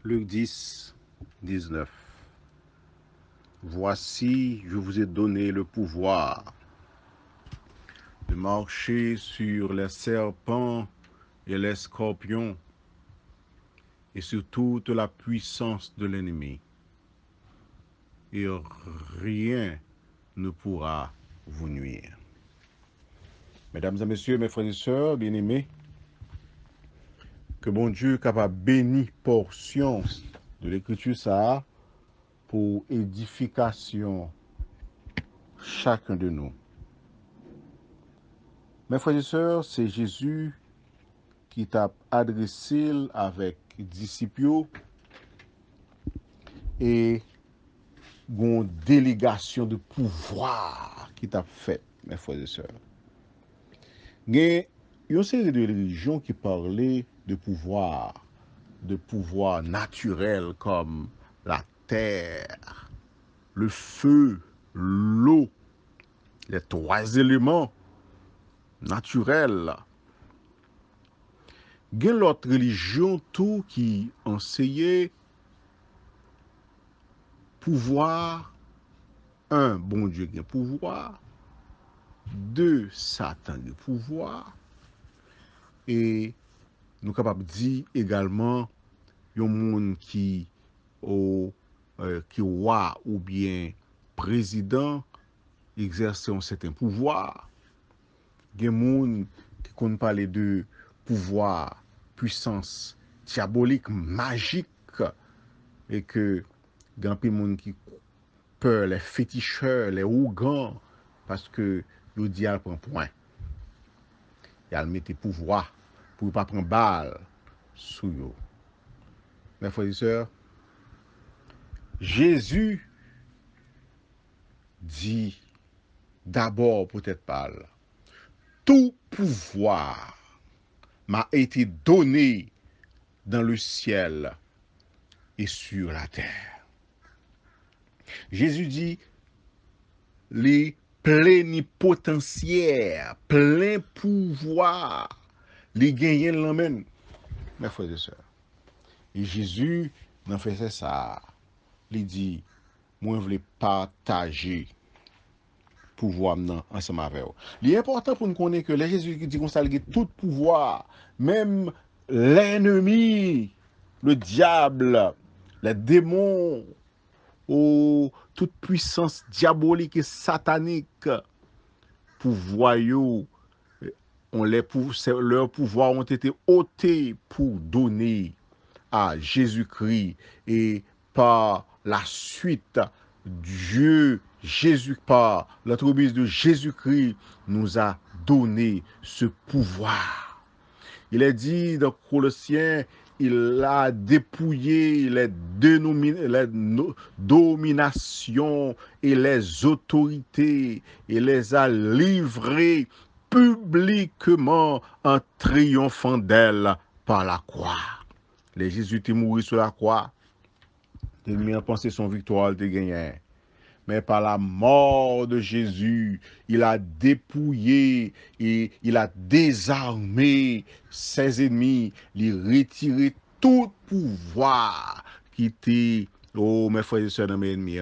Luc 10, 19. Voici, je vous ai donné le pouvoir de marcher sur les serpents et les scorpions et sur toute la puissance de l'ennemi. Et rien ne pourra vous nuire. Mesdames et messieurs, mes frères et sœurs, bien-aimés, que bon Dieu capable béni portion de l'écriture ça pour édification chacun de nous. Mes frères et sœurs, c'est Jésus qui t'a adressé avec disciples et une délégation de pouvoir qui t'a fait, mes frères et sœurs. Il y a une série de religions qui parlaient de pouvoir naturel comme la terre, le feu, l'eau, les trois éléments naturels. Il y a l'autre religion tout qui enseignait pouvoir, un, bon Dieu qui a pouvoir, deux, Satan qui a pouvoir, et nous sommes capables de dire également, il y a un monde qui roi ou bien président exerce un certain pouvoir. Il y a des gens qui connaissent parler de pouvoir, puissance diabolique, magique, et que il y a des gens qui peur, les féticheurs, les ougans, parce que le diable prend point. Il met pouvoir pour ne pas prendre balle sous eux. Mes frères et sœurs, Jésus dit d'abord peut-être pas, tout pouvoir m'a été donné dans le ciel et sur la terre. Jésus dit, les plénipotentiaires, plein pouvoir, les gagnants l'emmènent, mes frères et sœurs. Et Jésus n'en faisait ça. Il dit, moi je voulais partager pouvoir ensemble avec vous. Il est important pour nous connaître que les Jésus qui dit qu'on a tout pouvoir, même l'ennemi, le diable, les démons, toute puissance diabolique et satanique, pouvoir, leurs pouvoirs ont été ôtés pour donner à Jésus-Christ et par la suite, Dieu, Jésus, par l'entremise de Jésus-Christ, nous a donné ce pouvoir. Il est dit dans Colossiens, il a dépouillé les dominations et les autorités et les a livrées publiquement en triomphant d'elles par la croix. Les Jésus était mouru sur la croix. L'ennemi a pensé son victoire, il gagné. Mais par la mort de Jésus, il a dépouillé et il a désarmé ses ennemis, il a retiré tout pouvoir qui était, oh mes frères et sœurs, dans mes ennemis.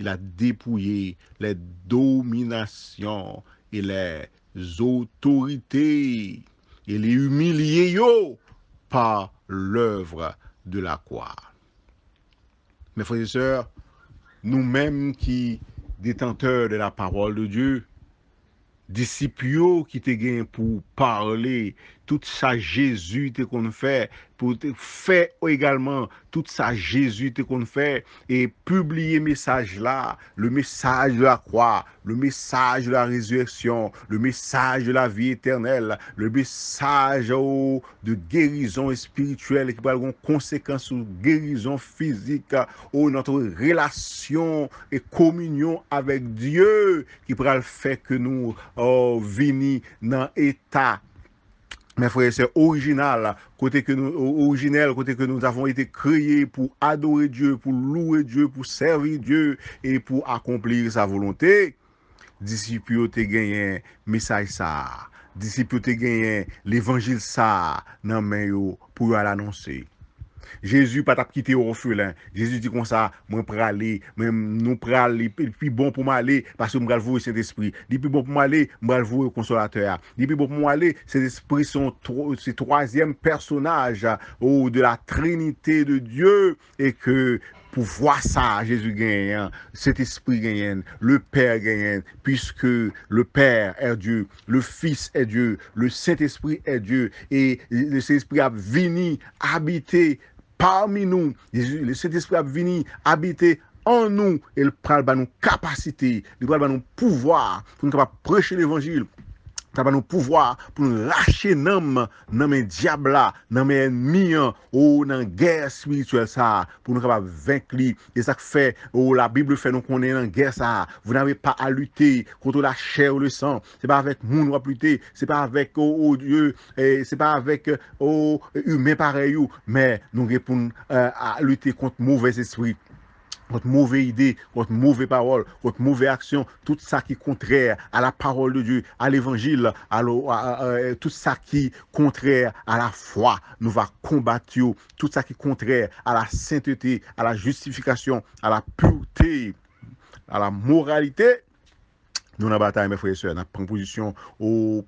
Il a dépouillé les dominations et les autorités. Il les humilié par l'œuvre de la croix. Mes frères et sœurs, nous-mêmes qui détenteurs de la parole de Dieu, disciples qui te gagnent pour parler, tout ça Jésus te qu'on fait, pour te faire également tout ça Jésus te qu'on fait, et publier message là, le message de la croix, le message de la résurrection, le message de la vie éternelle, le message de guérison spirituelle qui va avoir conséquences sur guérison physique, notre relation et communion avec Dieu qui va faire que nous venir dans l'état, mes frères et sœurs, original, originel, côté que nous avons été créés pour adorer Dieu, pour louer Dieu, pour servir Dieu et pour accomplir sa volonté. Disciples te gagné message ça, disciples te gagné l'évangile ça, nan men yo pour l'annoncer. Jésus pas t'a quitté au orphelin. Jésus dit comme ça, moi pour aller, nous pour aller, puis bon pour m'aller parce que moi vous Saint-Esprit. Dit puis bon pour m'aller, moi vous consolateur. Dit puis bon pour m'aller, Saint-Esprit c'est troisième personnage de la Trinité de Dieu et que pour voir ça, Jésus gagne, cet esprit gagne, le Père gagne, puisque le Père est Dieu, le Fils est Dieu, le Saint-Esprit est Dieu, et le Saint-Esprit a venu habiter parmi nous. Le Saint-Esprit a venu habiter en nous, et il prend nos capacités, il prend nos pouvoirs pour nous capables de prêcher l'évangile. Ça va nous pouvoir pour nous lâcher nam mais diable là, nam ennemi ou dans guerre spirituelle ça pour nous capable vaincre et ça fait la Bible fait nous connaître dans guerre ça. Vous n'avez pas à lutter contre la chair ou le sang. C'est pas avec moun ou à lutter, c'est pas avec Dieu, c'est pas avec humain pareil mais nous répondons à lutter contre mauvais esprits. Votre mauvaise idée, votre mauvaise parole, votre mauvaise action, tout ça qui est contraire à la parole de Dieu, à l'évangile, tout ça qui est contraire à la foi, nous va combattre tout ça qui est contraire à la sainteté, à la justification, à la pureté, à la moralité. Nous, dans la bataille, mes frères et sœurs, nous prenons position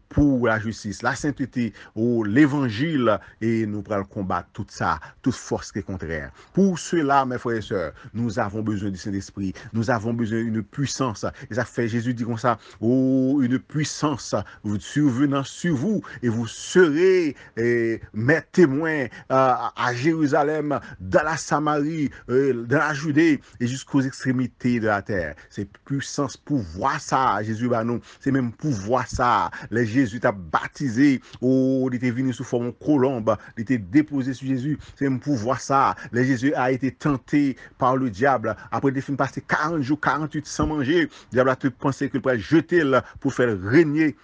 pour la justice, la sainteté, l'évangile, et nous prenons combattre tout ça, toute force qui est contraire. Pour cela, mes frères et sœurs, nous avons besoin du Saint-Esprit, nous avons besoin d'une puissance. Et ça fait, Jésus dit comme ça, une puissance survenant sur vous, et vous serez mes témoins à Jérusalem, dans la Samarie, dans la Judée, et jusqu'aux extrémités de la terre. C'est puissance pour voir ça. Jésus va nous, c'est même pour voir ça. Les Jésus t'a baptisé, il était venu sous forme de colombe, il était déposé sur Jésus, c'est même pour voir ça. Les Jésus a été tenté par le diable. Après il fin passé 40 jours, 48 sans manger, le diable a pensé qu'il pourrait jeter pour faire régner,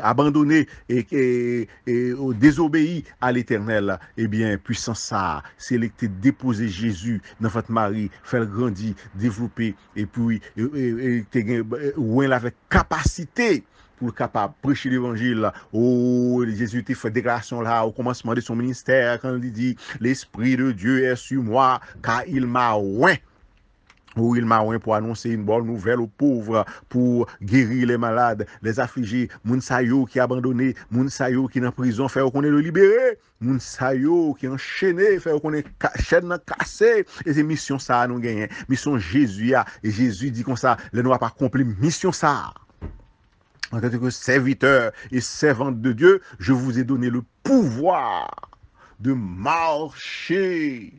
abandonné et désobéi à l'éternel. Eh bien, puissance ça, c'est l'électé déposer Jésus dans votre mari, faire grandir, développer, et puis, ou avec capacité pour capable prêcher l'évangile. Jésus a fait déclaration là au commencement de son ministère quand il dit l'Esprit de Dieu est sur moi car il m'a oint. Où il m'a pour annoncer une bonne nouvelle aux pauvres, pour guérir les malades, les affligés, Mounsayo qui est abandonné, Mounsayo qui est en prison, faire qu'on est le libéré, Mounsayo qui est enchaîné, faire qu'on est chaîne cassée. Et c'est mission ça nous gagne, mission Jésus et Jésus dit comme ça, les nous pas accompli mission ça. En tant que serviteur et servante de Dieu, je vous ai donné le pouvoir de marcher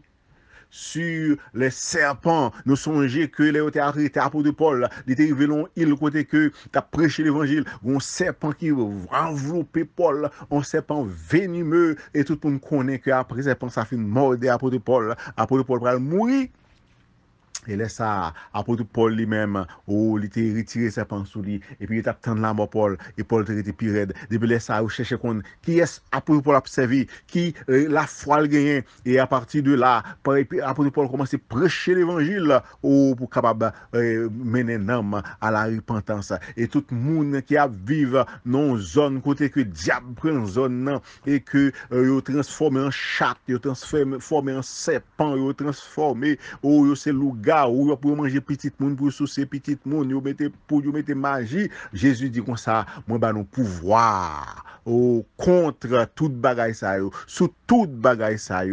sur les serpents. Nous songeons que les étaient arrêtés à de Paul, il était arrivé long il côté que tu as prêché l'évangile, un serpent qui enveloppé Paul, un serpent venimeux, et tout le monde connaît que après serpent ça fait mordre de Paul va mourir. Et là, ça, apôtre Paul lui-même, il était retiré sa pensée sous lui, et puis il a attendu la mort Paul, et Paul était plus raide. Depuis là, ça, il cherchait qui est apôtre Paul a servi, qui la foi le gagne, et à partir de là, apôtre Paul commence à prêcher l'évangile, pour capable mener l'homme à la repentance. Et tout le monde qui a vivre dans une zone côté que diable prend zone, et que il transformé en chat, il transformé en serpent, il transformé, c'est loup ou pour manger petit monde, pour soucier petit monde, pour mettre magie. Jésus dit comme ça, moi bah nous pouvoir contre toute bagaille ça sous toute bagaille ça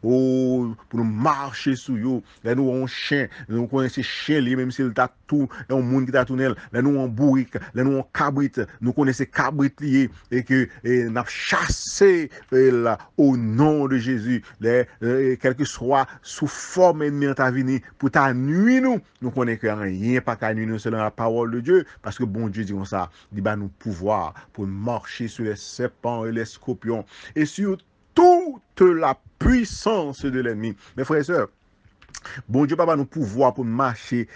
pour nous marcher sous yo. Là nous on chien, nous connaissons chien lui même s'il t'a tout un monde qui t'a tourné, là nous on bourrique, là nous on cabrit, nous connaissons cabrit lié et que n'a chassé au nom de Jésus, quel que soit sous forme ennemi en ta vie pour ta nuit nous connaissons que rien pas qu'à nuit nous selon la parole de Dieu, parce que bon Dieu dit comme ça, il va nous pouvoir pour marcher sur les serpents et les scorpions et sur toute la puissance de l'ennemi. Mes frères et sœurs, Bon Dieu, papa, nous pouvoir pour marcher,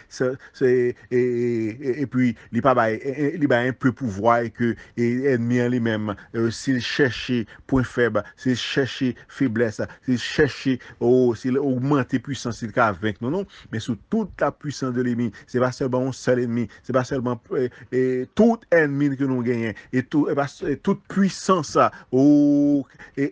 et puis, il a un peu pouvoir et que ennemi en lui-même, s'il cherche point faible, s'il cherche faiblesse, s'il cherche, s'il augmente puissance, s'il a vaincre nous, non, mais sous toute la puissance de l'ennemi, c'est pas seulement un seul ennemi, c'est pas seulement tout ennemi que nous gagnons, et toute puissance,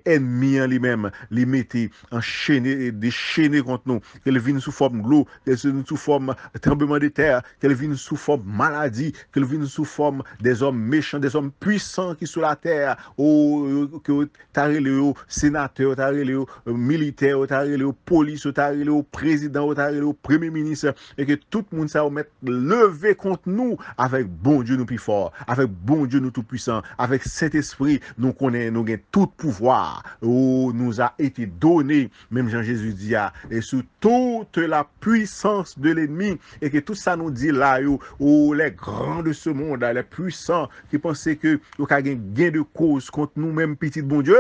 ennemi en lui-même, les mettait enchaîné, déchaîné contre nous, qu'elle vienne sous forme de l'eau, qu'elle vienne sous forme de tremblement de terre, qu'elle vienne sous forme de maladie, qu'elle vienne sous forme des hommes méchants, des hommes puissants qui sont sur la terre, que t'as relé au sénateur, t'as relé au militaire, t'as relé au police, t'as relé au président, t'as relé au premier ministre, et que tout le monde ça va mettre levé contre nous, avec bon Dieu nous plus fort, avec bon Dieu nous tout puissant, avec cet esprit, nous connaissons, nous avons tout pouvoir, nous a été donné, même Jean-Jésus dit, et sous toute la puissance de l'ennemi, et que tout ça nous dit là, les grands de ce monde, les puissants, qui pensaient que nous avons gain de cause contre nous-mêmes, petit bon Dieu.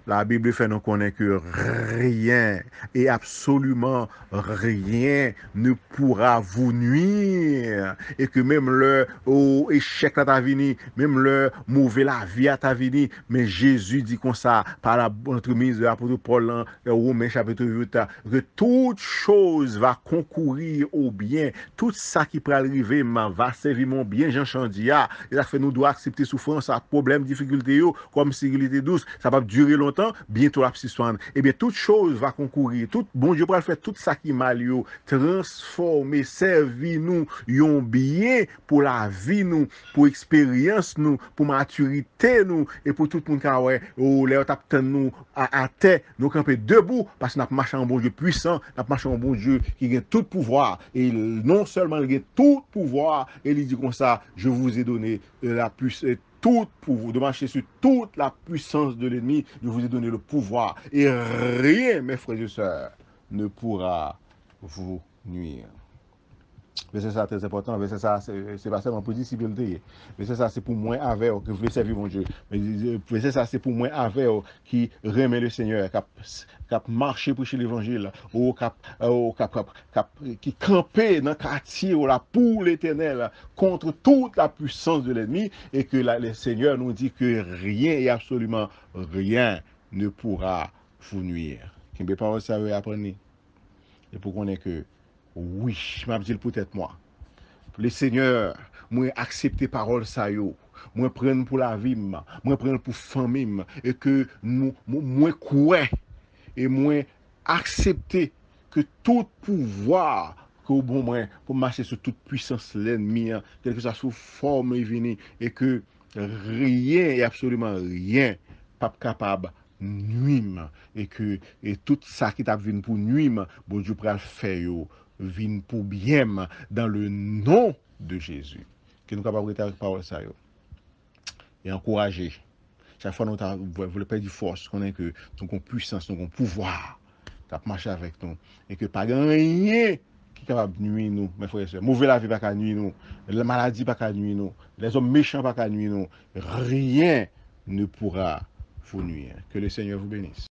La Bible fait nous connaître que rien et absolument rien ne pourra vous nuire. Et que même le échec à ta vie, même le mauvais la vie à ta vie, mais Jésus dit comme ça, par la entremise de l'apôtre Paul, Romains chapitre 8, que toute chose va concourir au bien. Tout ça qui peut arriver va servir mon bien, Jean Chandia. Et ça fait nous doit accepter souffrance, problème, difficulté, comme sécurité douce. Ça va durer longtemps. Bientôt la suspendre. Eh bien, toute chose va concourir. Tout, bon Dieu pourra faire tout ça qui mal yo, transformer, servir nous, yon bien pour la vie nous, pour expérience nous, pour maturité nous, et pour tout le monde qui a ouais, les autres nous à terre, nous camper debout, parce que nous marchons en bon Dieu puissant, nous marchons en bon Dieu qui a tout pouvoir, et non seulement il a tout pouvoir, et il dit comme ça, je vous ai donné la puissance, tout pouvoir, de marcher sur toute la puissance de l'ennemi, je vous ai donné le pouvoir. Et rien, mes frères et sœurs, ne pourra vous nuire. Mais c'est ça très important. Mais c'est ça, c'est pas seulement pour discipliner. Mais c'est ça, c'est pour moi avec que vous voulez servir mon Dieu. Mais c'est ça, c'est pour moi avec qui remet le Seigneur, qui a marché pour chez l'évangile, ou qui campait dans le quartier là, pour l'éternel, contre toute la puissance de l'ennemi, et que le Seigneur nous dit que rien et absolument rien ne pourra vous nuire. Qui ne peut pas savoir apprendre. Et pour qu'on ait que oui, je m'a dit peut-être moi. Le Seigneur, moi accepter parole ça yo, moi prendre pour la vie, moi prendre pour famille, et que moi croire et moi accepter que tout pouvoir que bon moi pour marcher sur toute puissance l'ennemi, quelle que soit sous forme il vient, et que rien et absolument rien pas capable nuire, et que tout ça qui t'a venu pour nuire, bon Dieu pourra le faire vienne pour bien dans le nom de Jésus. Que nous capables de avec parole ça et encourager. Chaque fois nous voulons perdre de force, qu'on ait que nous avons puissance, nous avons pouvoir, qui marcher avec nous, et que pas rien qui est capable de nuire nous, mes frères et sœurs. Mauvais la vie pas qu'à nuire nous, la maladie pas qu'à nuire nous, les hommes méchants pas qu'à nuire nous. Rien ne pourra vous nuire. Que le Seigneur vous bénisse.